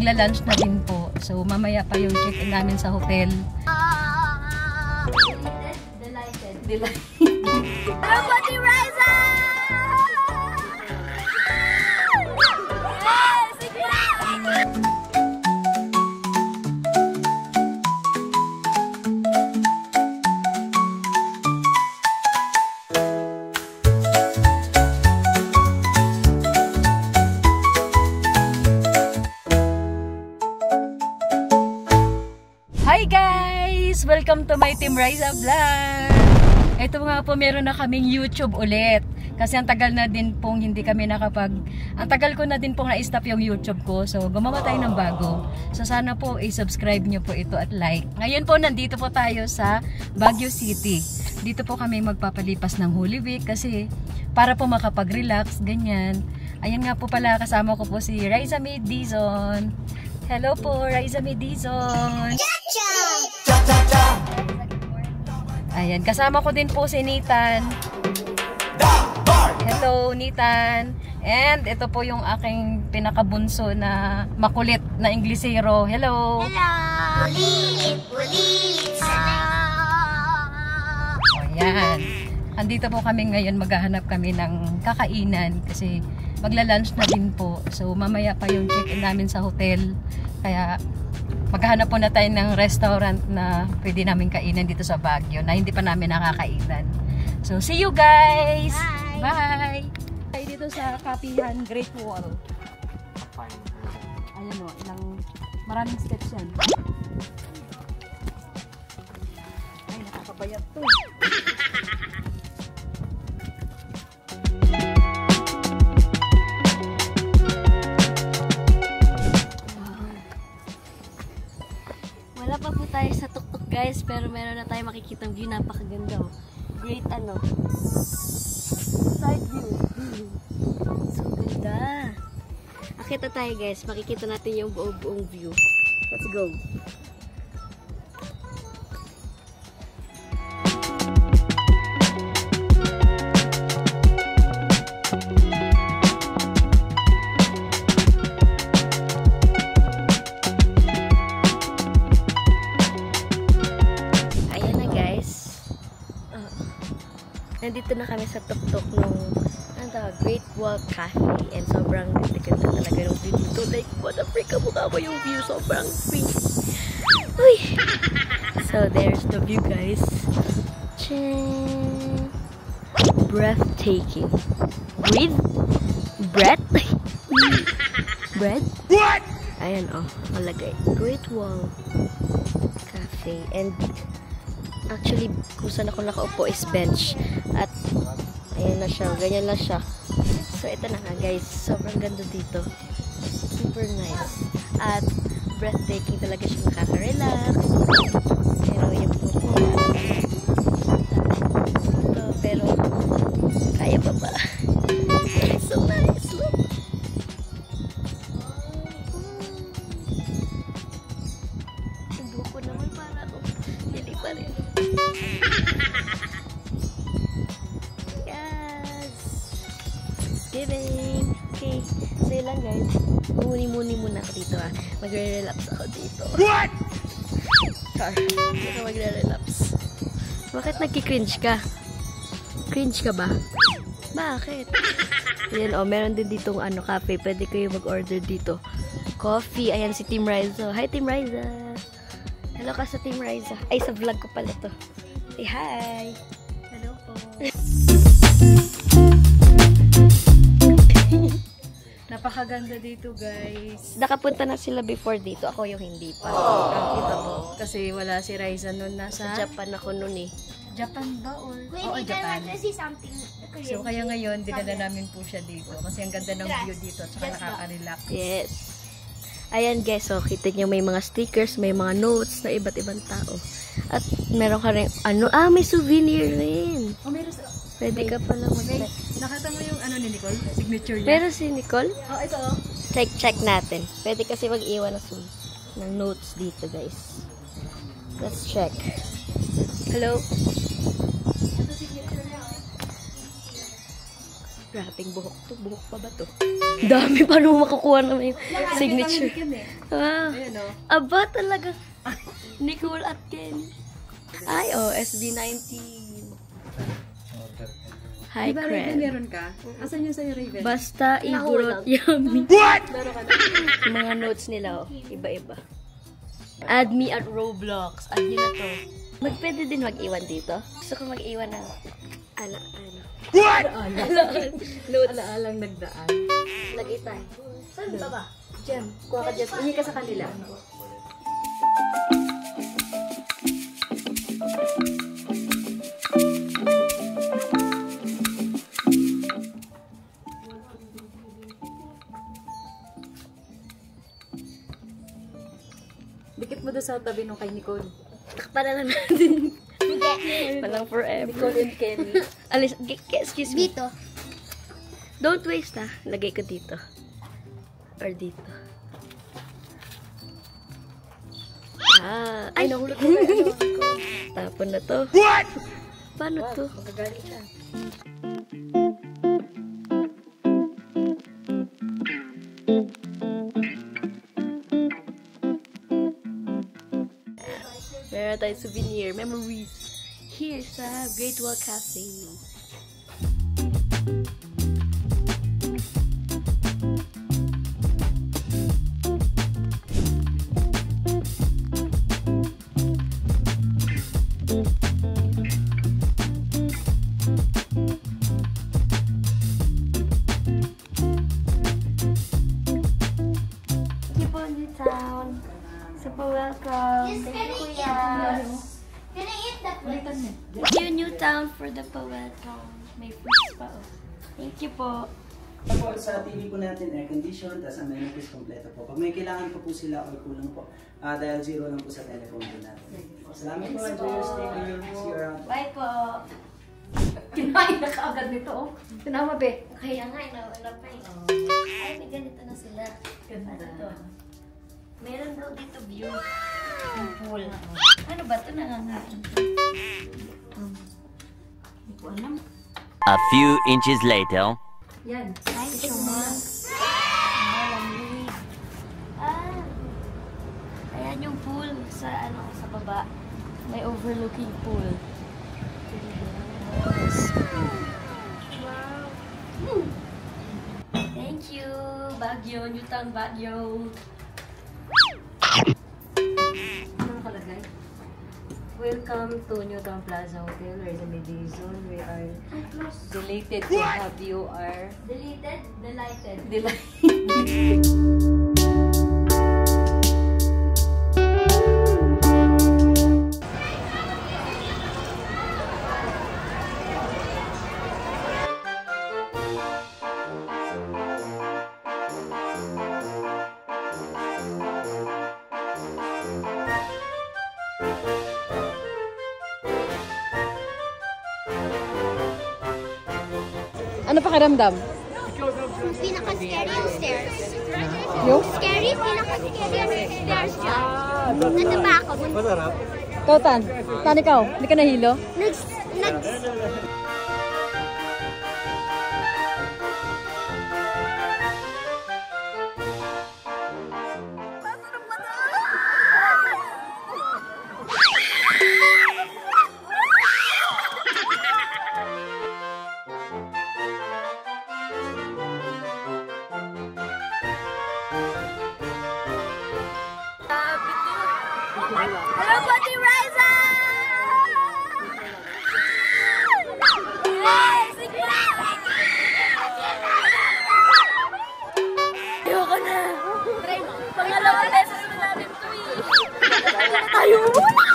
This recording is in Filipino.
Magla-lunch na din po. So, mamaya pa yung check-in namin sa hotel. Delighted. Everybody rise up! Hi guys! Welcome to my Team Raisa Vlog! Ito nga po, meron na kaming YouTube ulit. Kasi ang tagal na din pong hindi kami ang tagal ko na din pong na-stop yung YouTube ko. So, gumawa tayo ng bago. So, sana po i-subscribe nyo po ito at like. Ngayon po, nandito po tayo sa Baguio City. Dito po kami magpapalipas ng Holy Week kasi para po makapag-relax, ganyan. Ayan nga po pala, kasama ko po si Raisa May Dizon. Hello po, Raisa May Dizon. Ayan, kasama ko din po si Nathan. Hello, Nathan. And ito po yung aking pinakabunso na makulit na Inglesero. Hello. Hello. Ayan. Andito po kami ngayon, maghahanap kami ng kakainan kasi magla-lunch na din po. So mamaya pa yung check-in namin sa hotel. Kaya maghahanap po na tayo ng restaurant na pwede namin kainan dito sa Baguio na hindi pa namin nakakainan. So see you guys! Bye! Bye! Dito sa Kapihan Great Wall. Ayan o, maraming steps yan. Ay, nakakabayat to. Wala pa po tayo sa tuktok guys, pero meron na tayo makikitang view, napakaganda oh. Great side view. So ganda. Akita tayo guys, makikita natin yung buong view. Let's go. Nandito na kami sa tuktok ng Great Wall Cafe and sobrang ganda talaga yung view dito. Like, what the freak, kamukha mo yung view, sobrang free. Uy! So, there's the view, guys. Ching! Breathtaking. Breath? Bread? What? Ayan, oh. Malagay. Great Wall Cafe. And actually, kung saan ako nakaupo is bench. At, ayan na siya. Ganyan na siya. So, ito na nga guys. Sobrang ganda dito. Super nice. At, breathtaking talaga siya. Nakaka-relax. Pero, yung pupo. Pero, kaya pa ba? So nice. Look. Ang buko naman para ako. Hindi pa rin. Yes! Giving! Okay, so yun lang guys. Muni-muni muna ako dito ah. Magre-relax ako dito. What? Char. Hindi ka magre-relax. Bakit nagki-cringe ka? Cringe ka ba? Bakit? Ayan oh, meron din ditong cafe. Pwede kayo mag-order dito. Coffee. Ayan si Team Raisa. Hi Team Raisa! Hello ka sa Team Raisa. Ay, sa vlog ko pala to. Say hi! Hello po! Napakaganda dito guys. Nakapunta na sila before dito. Ako yung hindi pa. Ito po. Kasi wala si Raisa noon Sa nasa Japan ako noon eh. Japan ba or? Oo, Wait, Japan. I want to see something. So kaya ngayon, dinala namin po siya dito. Kasi ang ganda ng view dito. Tsaka nakaka-relax. Yes. Ayan guys, so kita nyo may mga stickers, may mga notes na iba't ibang tao. At meron ka rin, may souvenir rin. Oh, meron Pwede ka pala mag-check. Nakita mo yung ni Nicole? Signature niya? Pero si Nicole, Oh, ito. check natin. Pwede kasi mag-iwan ng notes dito guys. Let's check. Hello? Wrapping buhok to. Buhok pa ba to? Dami pa nung makukuha naman yung signature. Ah, aba talaga. Nicole at Ken. Ay, oh, SB19. Hi, Diba Raven Cred. meron ka? Asan yung sa'yo Raven? Basta igurot yummy. What? Mga notes nila, oh. Iba-iba. Add me at Roblox. Add nyo na to. Pwede din mag-iwan dito. Gusto ko mag-iwan ng What? notes. Alaalang nagdaan. Lagay tayo. Saan ba ba? Jem, kuha ka Jem. Hingi ka sa kanila. Dikit mo doon sa tabi nung kay Nicole. Takpan na lang natin. Walang forever. Nicole and Kenny. Alis, excuse me. Dito. Don't waste lagay ko dito. Or dito. Ay, Nahulog ko kayo. tapon na to. What? Paano to? Magagalit siya. Meron tayong souvenir, memories. Here sa Great Wall Cafe. Thank you po, Newtown. Super welcome. Thank you, Kuya. Can I eat that one? Thank you, Newtown, for the pa-welcome. May fruits pa, oh. Thank you po. Po, sa TV po natin, air condition, tapos ang amenities kompleto po. Pag may kailangan po sila or kulang po, dial 0 lang po sa telephone po natin. Salamat po, enjoy your stay. See you around. Bye po. Kinain na kaagad nito, oh. Tinama, be. Kaya nga, wala pa eh. Ay, may ganito na sila. Ganda. Ano to? Meron daw dito view. Yung pool. Ano ba ito? Nangangain. Hindi ko alam. A few inches later. Yan. Ay, sumas. Lamig. Ayan yung pool sa sa baba. May overlooking pool. Wow. Thank you, Baguio, Newtown Baguio. Ano nakalagay? Welcome to Newtown Plaza Hotel, Resume Zone. We are delighted to have you are Deleted, delighted. Ano pakiramdam? Pinaka-scary yung stairs. Yung? Scary, pinaka-scary yung stairs siya. Nataba ako. Ikaw, Tan. Tan, ikaw. Hindi ka nahilo? Hello, Pati Riza! Ayoko na. Pangalawang beses na namin ito eh. Ayaw mo na!